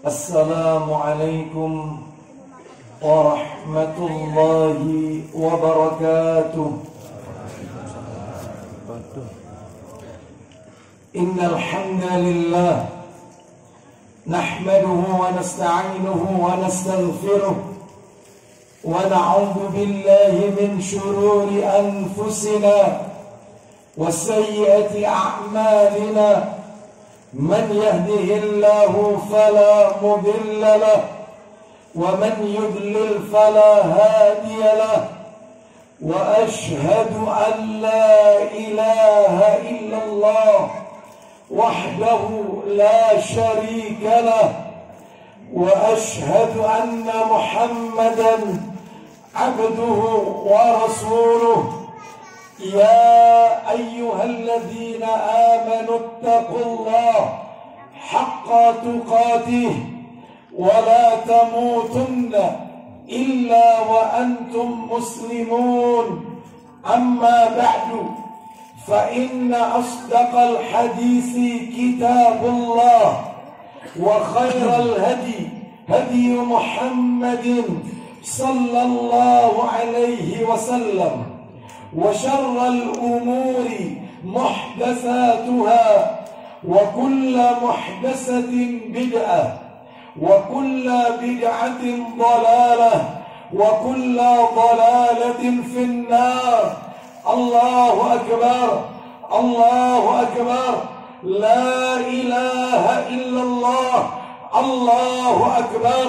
Assalamualaikum warahmatullahi wabarakatuh. Innal hamdalillah nahmaduhu wa nasta'inuhu wa nastaghfiruh wa na'udzu billahi min shururi anfusina wa sayyiati a'malina. من يهده الله فلا مضل له ومن يضلل فلا هادي له وأشهد أن لا إله إلا الله وحده لا شريك له وأشهد أن محمدا عبده ورسوله. يا أيها الذين آمنوا اتقوا الله حق تقاته ولا تموتن إلا وأنتم مسلمون. أما بعد فإن أصدق الحديث كتاب الله وخير الهدي هدي محمد صلى الله عليه وسلم وشر الأمور محدثاتها وكل محدثة بدعة وكل بدعة ضلالة وكل ضلالة في النار. الله أكبر الله أكبر لا إله إلا الله. الله أكبر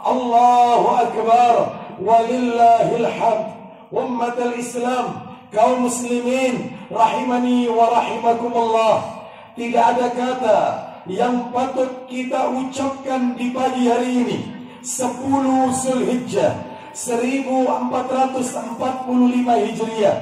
الله أكبر ولله الحمد. Ummatul Islam, kaum muslimin rahimani wa rahimakumullah. Tidak ada kata yang patut kita ucapkan di pagi hari ini 10 Zulhijjah 1445 Hijriah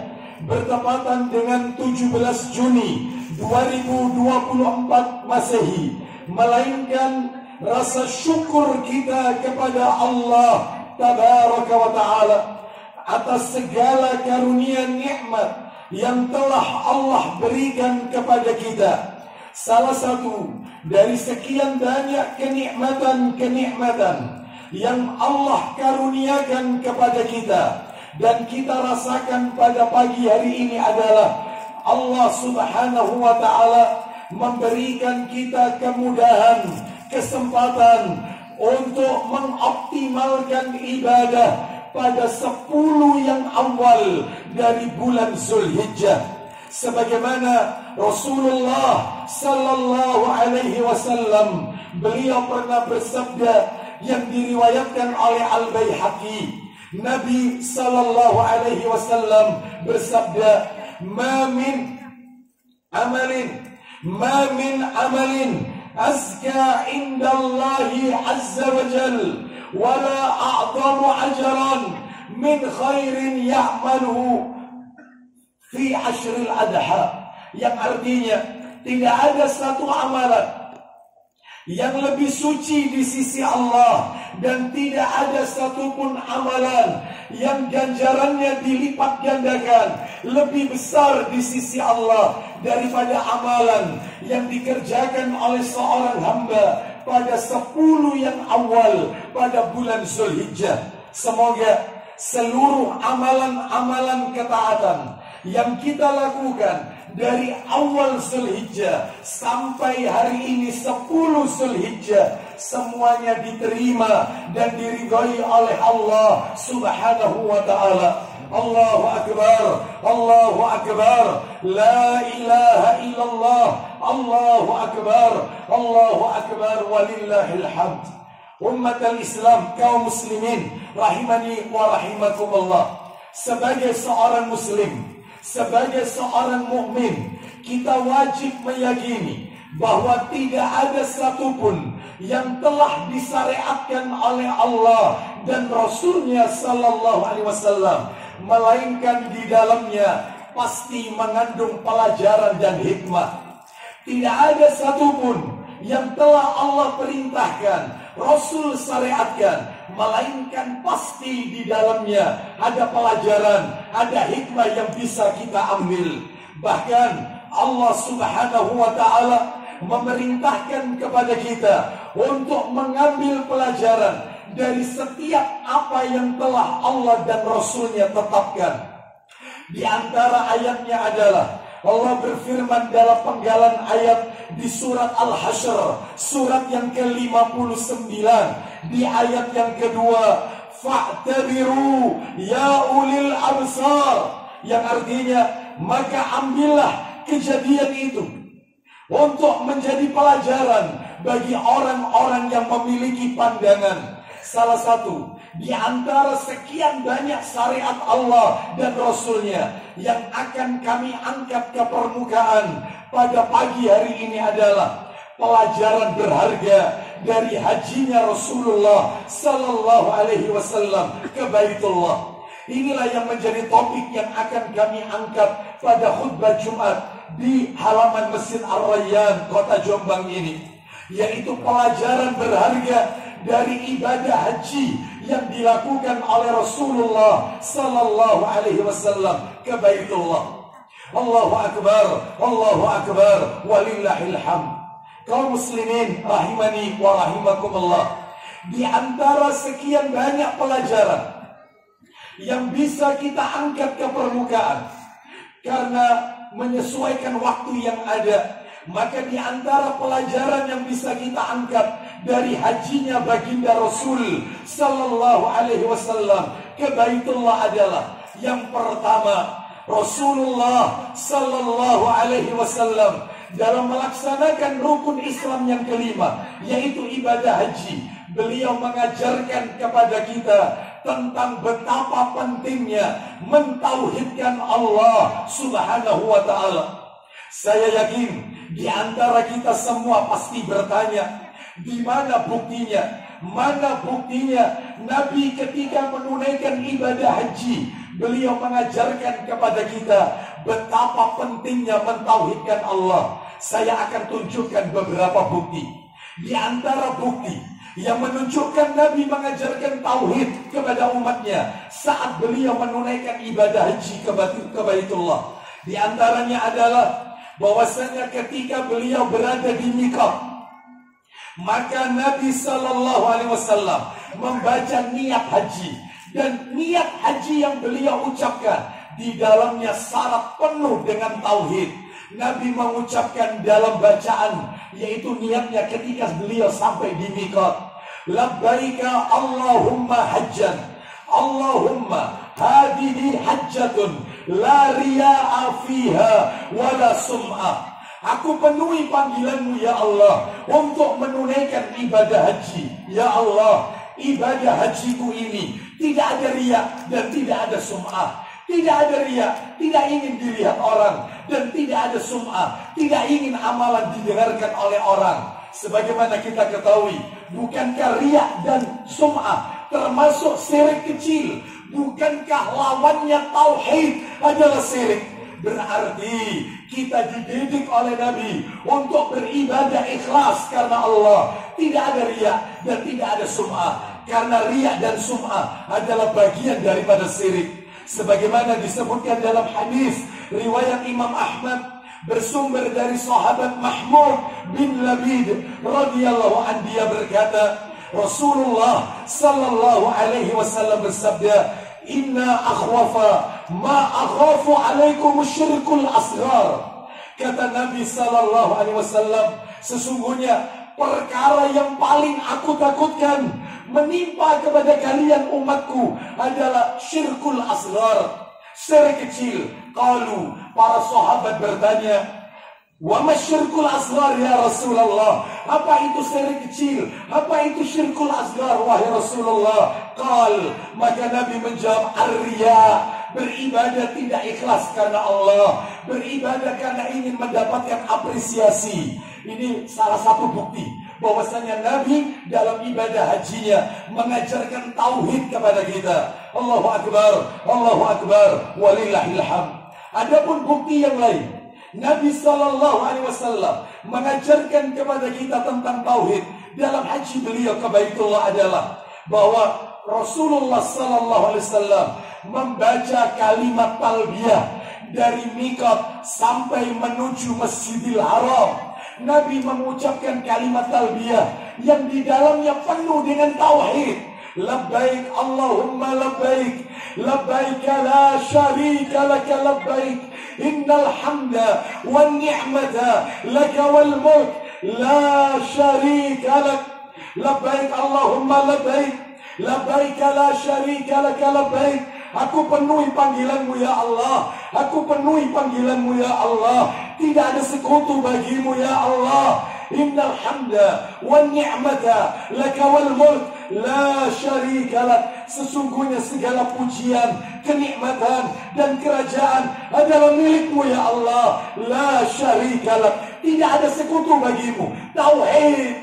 bertepatan dengan 17 Juni 2024 Masehi, melainkan rasa syukur kita kepada Allah Tabaraka wa Ta'ala atas segala karunia nikmat yang telah Allah berikan kepada kita. Salah satu dari sekian banyak kenikmatan yang Allah karuniakan kepada kita dan kita rasakan pada pagi hari ini adalah Allah Subhanahu wa Ta'ala memberikan kita kemudahan, kesempatan untuk mengoptimalkan ibadah pada 10 yang awal dari bulan Zulhijjah, sebagaimana Rasulullah sallallahu alaihi wasallam beliau pernah bersabda yang diriwayatkan oleh Al-Baihaqi. Nabi sallallahu alaihi wasallam bersabda, ma min amalin azka indallahi azza wa jalla wala a'zamu ajran min khairin ya'maluhu fi ashril adha. Yang artinya tidak ada satu amalan yang lebih suci di sisi Allah dan tidak ada satupun amalan yang ganjarannya dilipat gandakan lebih besar di sisi Allah daripada amalan yang dikerjakan oleh seorang hamba pada 10 yang awal pada bulan Zulhijjah. Semoga seluruh amalan-amalan ketaatan yang kita lakukan dari awal Zulhijjah sampai hari ini 10 Zulhijjah semuanya diterima dan diridhai oleh Allah Subhanahu wa Ta'ala. Allahu Akbar, Allahu Akbar, la ilaha illallah, Allahu Akbar, Allahu Akbar, walillahil hamd. Ummatul Islam, kaum muslimin rahimani wa rahimakumullah. Sebagai seorang muslim, sebagai seorang mukmin, kita wajib meyakini bahwa tidak ada satupun yang telah disyariatkan oleh Allah dan Rasulnya sallallahu alaihi wasallam melainkan di dalamnya pasti mengandung pelajaran dan hikmah. Tidak ada satupun yang telah Allah perintahkan, Rasul syariatkan, melainkan pasti di dalamnya ada pelajaran, ada hikmah yang bisa kita ambil. Bahkan Allah Subhanahu wa Ta'ala memerintahkan kepada kita untuk mengambil pelajaran dari setiap apa yang telah Allah dan Rasulnya tetapkan. Di antara ayatnya adalah Allah berfirman dalam penggalan ayat di surat Al-Hasyr, surat yang ke-59, di ayat yang kedua, fa'tabiru ya ulil absar, yang artinya maka ambillah kejadian itu untuk menjadi pelajaran bagi orang-orang yang memiliki pandangan. Salah satu di antara sekian banyak syariat Allah dan Rasulnya yang akan kami angkat ke permukaan pada pagi hari ini adalah pelajaran berharga dari hajinya Rasulullah Sallallahu Alaihi Wasallam ke Baitullah. Inilah yang menjadi topik yang akan kami angkat pada khutbah Jumat di halaman Masjid Ar-Rayyan Kota Jombang ini, yaitu pelajaran berharga dari ibadah haji yang dilakukan oleh Rasulullah Sallallahu Alaihi Wasallam ke Baitullah. Allahu Akbar, Allahu Akbar, walillahil hamd. Kaum muslimin rahimani wa rahimakumullah, di antara sekian banyak pelajaran yang bisa kita angkat ke permukaan karena menyesuaikan waktu yang ada, maka di antara pelajaran yang bisa kita angkat dari hajinya baginda Rasul Sallallahu Alaihi Wasallam ke Baitullah adalah yang pertama, Rasulullah Sallallahu Alaihi Wasallam dalam melaksanakan rukun Islam yang kelima, yaitu ibadah haji, beliau mengajarkan kepada kita tentang betapa pentingnya mentauhidkan Allah Subhanahu wa Ta'ala. Saya yakin di antara kita semua pasti bertanya, di mana buktinya? Mana buktinya Nabi ketika menunaikan ibadah haji, beliau mengajarkan kepada kita betapa pentingnya mentauhidkan Allah. Saya akan tunjukkan beberapa bukti. Di antara bukti yang menunjukkan Nabi mengajarkan tauhid kepada umatnya saat beliau menunaikan ibadah haji ke Baitullah, di antaranya adalah bahwasanya ketika beliau berada di miqat, maka Nabi Sallallahu Alaihi Wasallam membaca niat haji, dan niat haji yang beliau ucapkan di dalamnya syarat penuh dengan tauhid. Nabi mengucapkan dalam bacaan, yaitu niatnya ketika beliau sampai di miqat, labbaika Allahumma hajjan, Allahumma hadihi hajjatun la riya'a fiha wala sum'ah. Aku penuhi panggilanmu ya Allah untuk menunaikan ibadah haji. Ya Allah, ibadah hajiku ini tidak ada riya dan tidak ada sum'ah. Tidak ada riya, tidak ingin dilihat orang, dan tidak ada sum'ah, tidak ingin amalan didengarkan oleh orang. Sebagaimana kita ketahui, bukankah riya dan sum'ah termasuk syirik kecil? Bukankah lawannya tauhid adalah syirik? Berarti kita dididik oleh Nabi untuk beribadah ikhlas karena Allah. Tidak ada riya dan tidak ada sum'ah, karena riya dan sum'ah adalah bagian daripada syirik. Sebagaimana disebutkan dalam hadis riwayat Imam Ahmad bersumber dari sahabat Mahmud bin Labid radhiyallahu anhu, dia berkata, Rasulullah Sallallahu Alaihi Wasallam bersabda, inna akhwafa ma akhafu alaikum syirkul asghar. Kata Nabi Sallallahu Alaihi Wasallam, sesungguhnya perkara yang paling aku takutkan menimpa kepada kalian umatku adalah syirkul asghar, syirik kecil. Qalu, para sahabat bertanya, wa masyirkul asghar ya Rasulullah? Apa itu syirik kecil? Apa itu syirkul asghar wahai Rasulullah? Qal, maka Nabi menjawab, ar-riya, beribadah tidak ikhlas karena Allah, beribadah karena ingin mendapatkan apresiasi. Ini salah satu bukti bahwasanya Nabi dalam ibadah hajinya mengajarkan tauhid kepada kita. Allahu Akbar, Allahu Akbar, walillahil hamd. Adapun bukti yang lain, Nabi Sallallahu Alaihi Wasallam mengajarkan kepada kita tentang tauhid dalam haji beliau ke Baitullah adalah bahwa Rasulullah Sallallahu Alaihi Wasallam membaca kalimat talbiyah dari Miqat sampai menuju Masjidil Haram, Nabi mengucapkan kalimat talbiyah yang di dalamnya penuh dengan tauhid. Labbaik Allahumma labbaik, labbaik la syarika laka labbaik, innal hamda wan ni'mata laka wal mulk la syarika lak. Labbaik Allahumma labbaik, labbaik la syarika laka labbaik. Aku penuhi panggilanmu ya Allah, aku penuhi panggilanmu ya Allah, tidak ada sekutu bagimu ya Allah. Innal hamda wan ni'mata laka wal mulk la syarika lak. Sesungguhnya segala pujian, kenikmatan dan kerajaan adalah milikmu ya Allah. La syarika lak, tidak ada sekutu bagimu. Tauhid.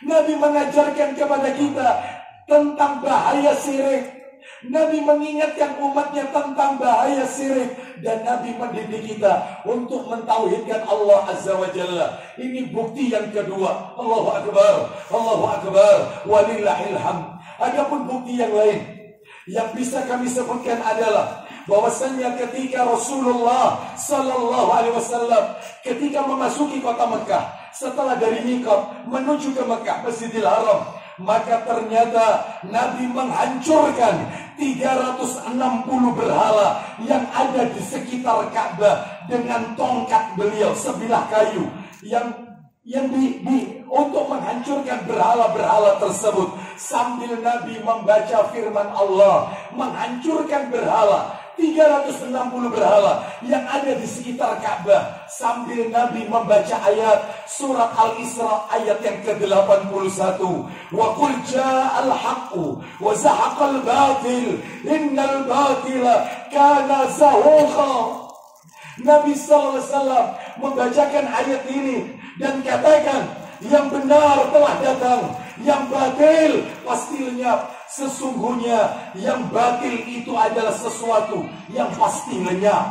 Nabi mengajarkan kepada kita tentang bahaya syirik. Nabi mengingatkan umatnya tentang bahaya syirik, dan Nabi mendidik kita untuk mentauhidkan Allah Azza wa Jalla. Ini bukti yang kedua. Allahu Akbar, Allahu Akbar, walillahil hamd. Adapun bukti yang lain yang bisa kami sebutkan adalah bahwasanya ketika Rasulullah Sallallahu Alaihi Wasallam ketika memasuki kota Mekah, setelah dari Miqat menuju ke Mekah, Masjidil Haram, maka ternyata Nabi menghancurkan 360 berhala yang ada di sekitar Ka'bah dengan tongkat beliau, sebilah kayu yang untuk menghancurkan berhala-berhala tersebut, sambil Nabi membaca firman Allah, menghancurkan berhala 360 berhala yang ada di sekitar Ka'bah, sambil Nabi membaca ayat surat Al-Isra ayat yang ke-81, wa qul ja'al haqqu wa zahaqal batil innal batila kana zahuqa. Nabi sallallahu alaihi wasallam membacakan ayat ini dan katakan, yang benar telah datang, yang batil pasti lenyap. Sesungguhnya yang batil itu adalah sesuatu yang pasti lenyap.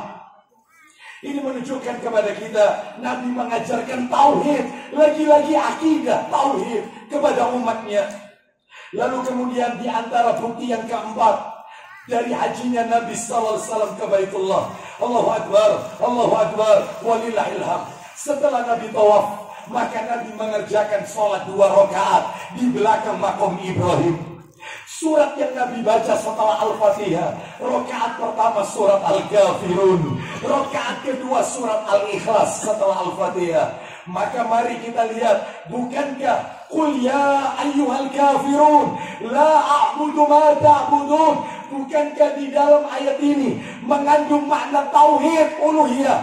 Ini menunjukkan kepada kita Nabi mengajarkan tauhid, lagi-lagi akidah tauhid kepada umatnya. Lalu kemudian di antara bukti yang keempat dari hajinya Nabi sallallahu alaihi wasallam ke Baitullah. Allahu Akbar, Allahu Akbar, walillahil hamd. Setelah Nabi tawaf, maka Nabi mengerjakan sholat 2 rakaat di belakang makom Ibrahim. Surat yang Nabi baca setelah Al-Fatihah, rakaat pertama surat Al-Kafirun, rakaat kedua surat Al-Ikhlas setelah Al-Fatihah. Maka mari kita lihat, bukankah qul ya ayyuhal kafirun la a'budu ma ta'budun, bukankah di dalam ayat ini mengandung makna tauhid uluhiyah?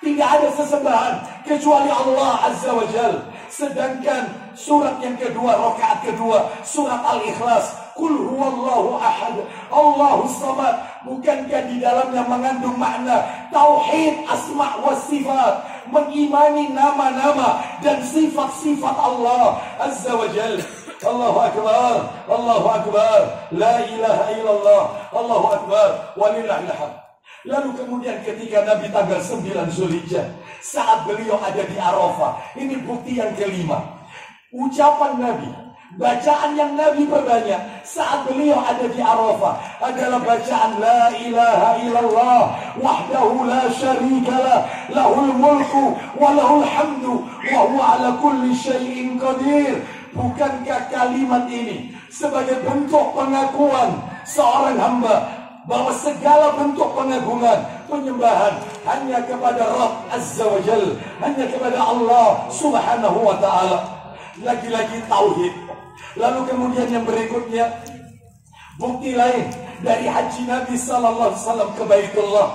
Tidak ada sesembahan kecuali Allah Azza wa Jal. Sedangkan surat yang kedua, rakaat kedua, surat Al-Ikhlas, Qul huwallahu ahad, Allahus samad, bukankah di dalamnya mengandung makna tauhid asma wa sifat, mengimani nama-nama dan sifat-sifat Allah Azza wa Jal. Allahu Akbar, Allahu Akbar, la ilaha illallah, Allahu Akbar, walillahil hamd. Lalu kemudian ketika Nabi tanggal 9 Zulhijjah, saat beliau ada di Arafah, ini bukti yang kelima. Ucapan Nabi, bacaan yang Nabi perbanyak saat beliau ada di Arafah adalah bacaan la ilaha illallah wahdahu la syarikalah, lahul mulku wa lahul hamdu wa huwa ala kulli syai'in qadir. Bukankah kalimat ini sebagai bentuk pengakuan seorang hamba bahwa segala bentuk pengagungan, penyembahan hanya kepada Rabb Azza wa Jal, hanya kepada Allah Subhanahu wa ta'ala. Lagi-lagi tauhid. Lalu kemudian yang berikutnya, bukti lain dari haji Nabi sallallahu alaihi wasallam ke Baitullah.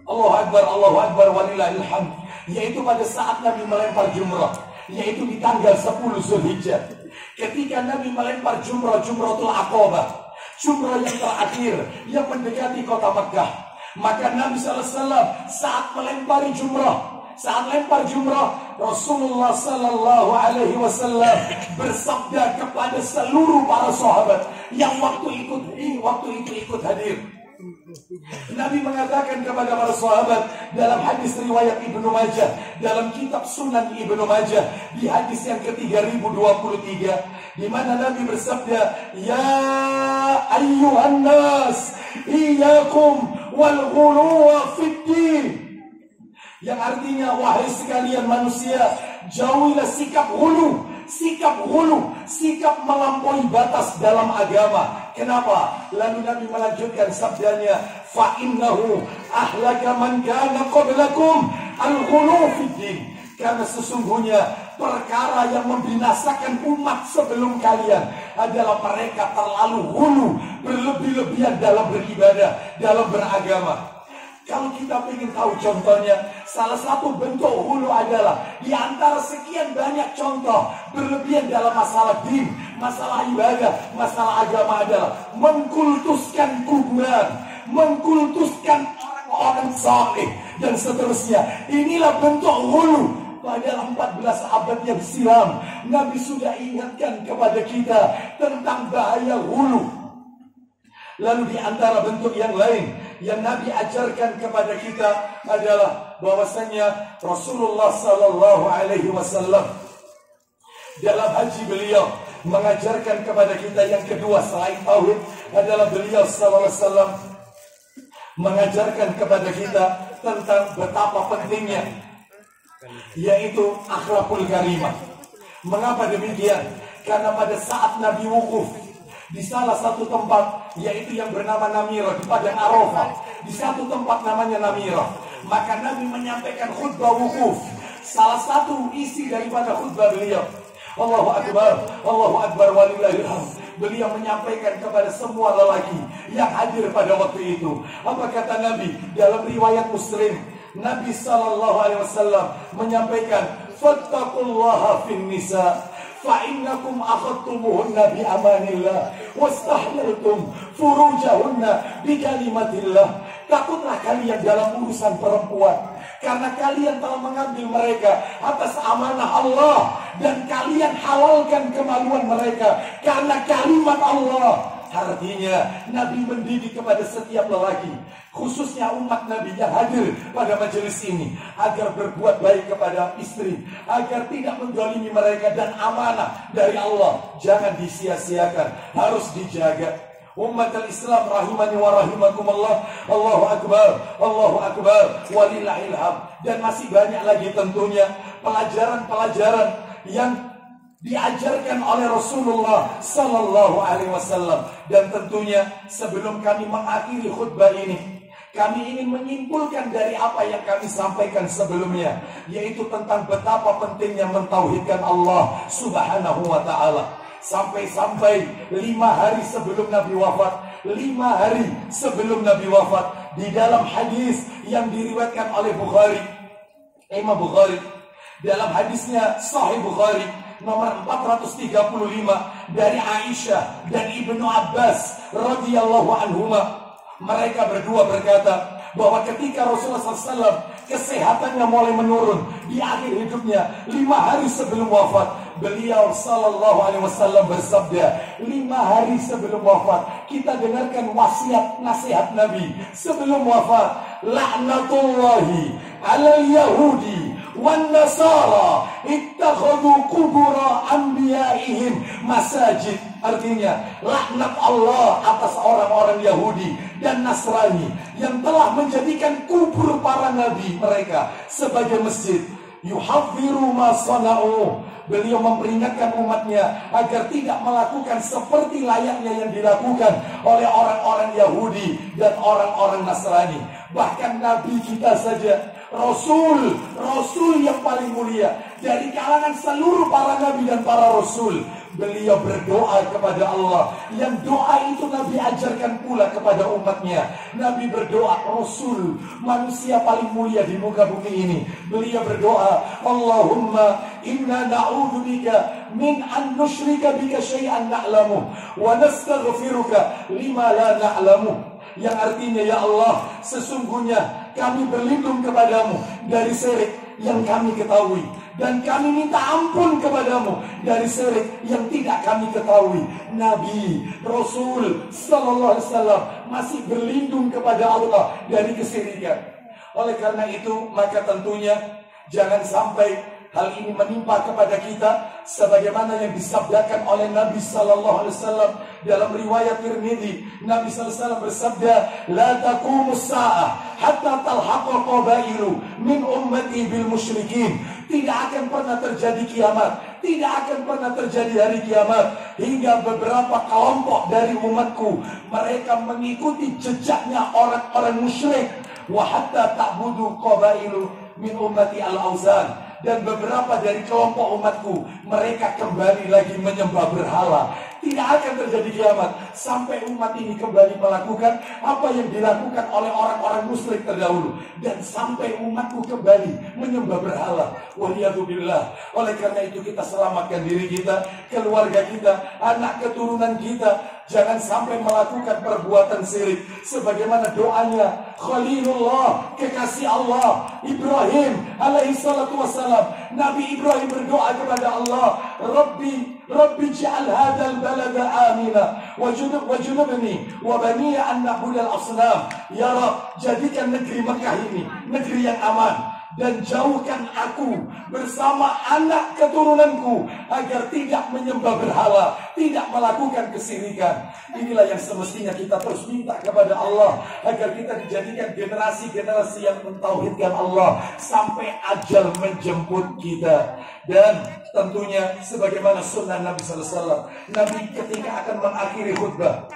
Allahu Akbar, walillahil hamd. Yaitu pada saat Nabi melempar jumrah, yaitu di tanggal 10 Zulhijjah. Ketika Nabi melempar Jumratul Aqabah, jumrah yang terakhir yang mendekati kota Mekah, maka Nabi SAW saat melempari jumrah, saat lempar jumrah, Rasulullah Sallallahu Alaihi Wasallam bersabda kepada seluruh para sahabat yang waktu itu ikut hadir, Nabi mengatakan kepada para sahabat dalam hadis riwayat Ibnu Majah, dalam kitab Sunan Ibnu Majah, di hadis yang ke-3023, di mana Nabi bersabda, "Ya ayyuhan nas, iyyakum wal ghuluwa fid din." Yang artinya, wahai sekalian manusia, jauhilah sikap hulu, sikap melampaui batas dalam agama. Kenapa? Lalu Nabi melanjutkan sabdanya, fa innahu ahlaka man kana qablakum al-ghulu fid din. Karena sesungguhnya perkara yang membinasakan umat sebelum kalian adalah mereka terlalu hulu, berlebih-lebihan dalam beribadah, dalam beragama. Kalau kita ingin tahu contohnya, salah satu bentuk hulu adalah di antara sekian banyak contoh berlebihan dalam masalah din, masalah ibadah, masalah agama adalah mengkultuskan kuburan, mengkultuskan orang-orang saleh dan seterusnya. Inilah bentuk hulu. Padahal 14 abad yang silam Nabi sudah ingatkan kepada kita tentang bahaya hulu. Lalu di antara bentuk yang lain yang Nabi ajarkan kepada kita adalah bahwasanya Rasulullah sallallahu alaihi wasallam dalam haji beliau mengajarkan kepada kita yang kedua selain tauhid adalah beliau sallallahu alaihi wasallam mengajarkan kepada kita tentang betapa pentingnya yaitu akhlakul karimah. Mengapa demikian? Karena pada saat Nabi wukuf di salah satu tempat, yaitu yang bernama Namirah, di Padang Arafah, di satu tempat namanya Namirah, maka Nabi menyampaikan khutbah wukuf. Salah satu isi daripada khutbah beliau, Allahu Akbar walillahil hamd. Beliau menyampaikan kepada semua lelaki yang hadir pada waktu itu. Apa kata Nabi? Dalam riwayat Muslim, Nabi sallallahu alaihi wasallam menyampaikan, "Fattaqullaha fin nisa, fa innakum akhadtumuhunna bi amanillah wastahlaltum furujahunna bi kalimatillah." Takutlah kalian dalam urusan perempuan, karena kalian telah mengambil mereka atas amanah Allah, dan kalian halalkan kemaluan mereka karena kalimat Allah. Artinya Nabi mendidik kepada setiap lelaki, khususnya umat Nabi yang hadir pada majelis ini, agar berbuat baik kepada istri, agar tidak menzalimi mereka, dan amanah dari Allah jangan disia-siakan, harus dijaga. Umat al-Islam rahimani wa rahimakumullah, Allahu Akbar walillahil hamd. Dan masih banyak lagi tentunya pelajaran-pelajaran yang diajarkan oleh Rasulullah sallallahu alaihi wasallam. Dan tentunya sebelum kami mengakhiri khutbah ini, kami ingin menyimpulkan dari apa yang kami sampaikan sebelumnya, yaitu tentang betapa pentingnya mentauhidkan Allah subhanahu wa ta'ala. Sampai-sampai 5 hari sebelum Nabi wafat, 5 hari sebelum Nabi wafat, di dalam hadis yang diriwayatkan oleh Imam Bukhari, dalam hadisnya Sahih Bukhari nomor 435 dari Aisyah dan Ibnu Abbas radhiyallahu anhuma, mereka berdua berkata bahwa ketika Rasulullah SAW kesehatannya mulai menurun di akhir hidupnya, 5 hari sebelum wafat, beliau sallallahu alaihi wasallam bersabda, 5 hari sebelum wafat, kita dengarkan wasiat nasihat Nabi sebelum wafat, laknatullahi alal yahudi wan nasara ittakhadhu qubura anbiya'ihim masajid. Artinya, laknat Allah atas orang-orang Yahudi dan Nasrani yang telah menjadikan kubur para nabi mereka sebagai masjid. Yuhadhiru ma sana'u. Beliau memperingatkan umatnya agar tidak melakukan seperti layaknya yang dilakukan oleh orang-orang Yahudi dan orang-orang Nasrani. Bahkan Nabi kita saja, Rasul yang paling mulia dari kalangan seluruh para nabi dan para rasul, beliau berdoa kepada Allah, yang doa itu Nabi ajarkan pula kepada umatnya. Nabi berdoa, Rasul manusia paling mulia di muka bumi ini, beliau berdoa, Allahumma inna na'udzubika min an nusyrika bika syai'an na'lamu wa nastaghfiruka lima la na'lamu. Yang artinya, ya Allah, sesungguhnya kami berlindung kepadamu dari syirik yang kami ketahui, dan kami minta ampun kepadamu dari syirik yang tidak kami ketahui. Nabi Rasul sallallahu alaihi wasallam masih berlindung kepada Allah dari kesyirikan. Oleh karena itu, maka tentunya jangan sampai hal ini menimpa kepada kita, sebagaimana yang disabdakan oleh Nabi sallallahu alaihi wasallam dalam riwayat Tirmidzi. Nabi sallallahu alaihi wasallam bersabda, "La taqumus sa'ah hatta talhaqa qabailu min ummati bil musyrikin." Tidak akan pernah terjadi kiamat, tidak akan pernah terjadi hari kiamat hingga beberapa kelompok dari umatku mereka mengikuti jejaknya orang-orang musyrik. Wa hatta ta'budu qabailu min ummati al-awzan. Dan beberapa dari kelompok umatku mereka kembali lagi menyembah berhala. Tidak akan terjadi kiamat sampai umat ini kembali melakukan apa yang dilakukan oleh orang-orang musyrik terdahulu, dan sampai umatku kembali menyembah berhala. Waliyadzubillah. Oleh karena itu kita selamatkan diri kita, keluarga kita, anak keturunan kita, jangan sampai melakukan perbuatan syirik. Sebagaimana doanya Khalilullah, kekasih Allah, Ibrahim alaihi salatu wassalam. Nabi Ibrahim berdoa kepada Allah, Rabbi ja'al hadzal balada amina wajnubni wa bani an na'budal asnam. Ya Rabb, jadikan negeri Mekah ini negeri yang aman, dan jauhkan aku bersama anak keturunanku agar tidak menyembah berhala, tidak melakukan kesyirikan. Inilah yang semestinya kita terus minta kepada Allah, agar kita dijadikan generasi-generasi yang mentauhidkan Allah sampai ajal menjemput kita. Dan tentunya sebagaimana sunnah Nabi sallallahu alaihi wasallam, Nabi ketika akan mengakhiri khutbah,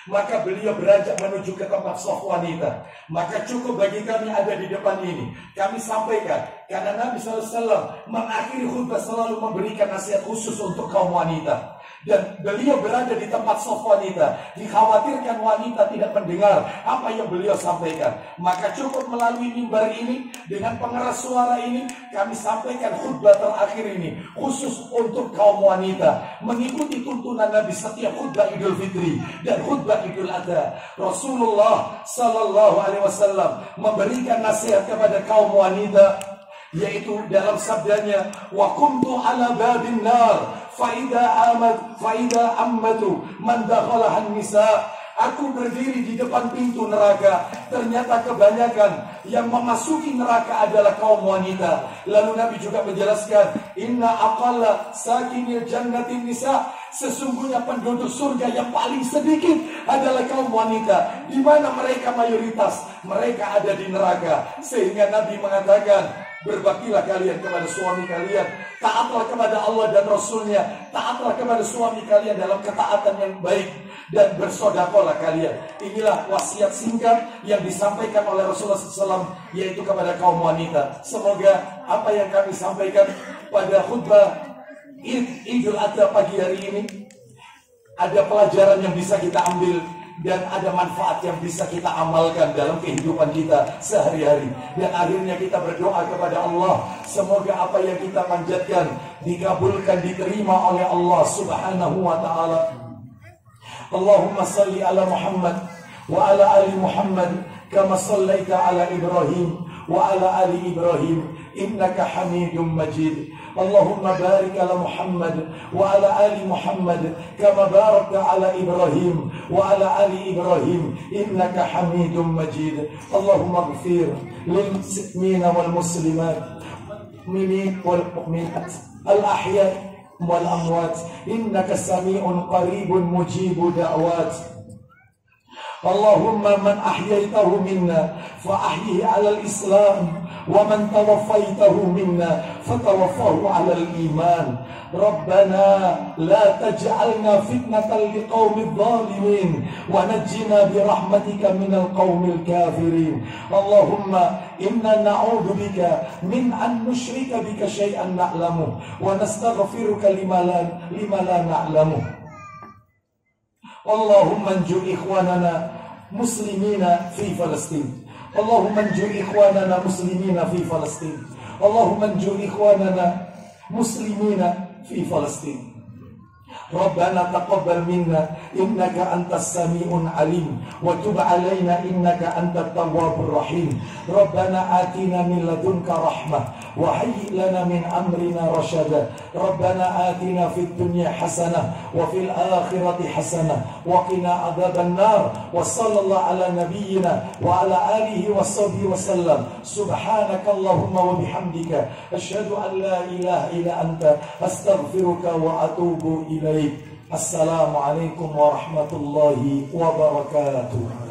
maka beliau beranjak menuju ke tempat shaf wanita. Maka cukup bagi kami ada di depan ini, kami sampaikan, karena Nabi SAW mengakhiri khutbah selalu memberikan nasihat khusus untuk kaum wanita. Dan beliau berada di tempat shaf wanita, dikhawatirkan wanita tidak mendengar apa yang beliau sampaikan. Maka cukup melalui mimbar ini, dengan pengeras suara ini, kami sampaikan khutbah terakhir ini khusus untuk kaum wanita, mengikuti tuntunan Nabi setiap khutbah Idul Fitri dan khutbah Idul Adha. Rasulullah sallallahu alaihi wasallam memberikan nasihat kepada kaum wanita, yaitu dalam sabdanya, wa kuntu ala babin nar faida ammatu man dakhalahan nisa. Aku berdiri di depan pintu neraka, ternyata kebanyakan yang memasuki neraka adalah kaum wanita. Lalu Nabi juga menjelaskan, inna aqalla sakinil jannatin nisa. Sesungguhnya penduduk surga yang paling sedikit adalah kaum wanita. Di mana mereka mayoritas? Mereka ada di neraka. Sehingga Nabi mengatakan, berbaktilah kalian kepada suami kalian, taatlah kepada Allah dan Rasulnya, taatlah kepada suami kalian dalam ketaatan yang baik, dan bersedekahlah kalian. Inilah wasiat singkat yang disampaikan oleh Rasulullah SAW, yaitu kepada kaum wanita. Semoga apa yang kami sampaikan pada khutbah Idul Adha pagi hari ini ada pelajaran yang bisa kita ambil, dan ada manfaat yang bisa kita amalkan dalam kehidupan kita sehari-hari. Dan akhirnya kita berdoa kepada Allah, semoga apa yang kita panjatkan dikabulkan, diterima oleh Allah Subhanahu wa ta'ala. Allahumma salli ala Muhammad wa ala ali Muhammad kama sallaita ala Ibrahim wa ala ali Ibrahim innaka Hamidum Majid. Allahumma barik ala Muhammad wa ala ali Muhammad kama barakta ala Ibrahim wa ala ali Ibrahim innaka Hamidum Majid. Allahumma ighfir lil muslimina wal muslimat, mu'minin wal mu'minat, al ahya wal amwat, innaka sami'un qaribun mujibud da'wat. Allahumma man ahyaytahu minna fa ahyihi 'ala al-islam wa man tawaffaytahu minna fatawaffahu 'ala al-iman. Rabbana la taj'alna fitnatan liqaumidh dhalimin wa najjina bi rahmatika minal qaumil kafirin. Allahumma inna na'udzu bika min an nusyrika bika syai'an na'lamu wa nastaghfiruka lima la na'lamu. Allahumma anju ikhwanana muslimina fi Palestin. Allahumma anju ikhwanana muslimina fi Palestin. Allahumma anju ikhwanana muslimina fi Palestin. ربنا تقبل منا إنك أنت السميع العليم وتب علينا إنك أنت التواب الرحيم ربنا آتنا من لدنك رحمة وهيئ لنا من أمرنا رشدا ربنا آتنا في الدنيا حسنة وفي الآخرة حسنة وقنا عذاب النار وصلى الله على نبينا وعلى آله وصحبه وسلم سبحانك اللهم وبحمدك أشهد أن لا إله إلا أنت أستغفرك وأتوب إليك. Assalamualaikum warahmatullahi wabarakatuh.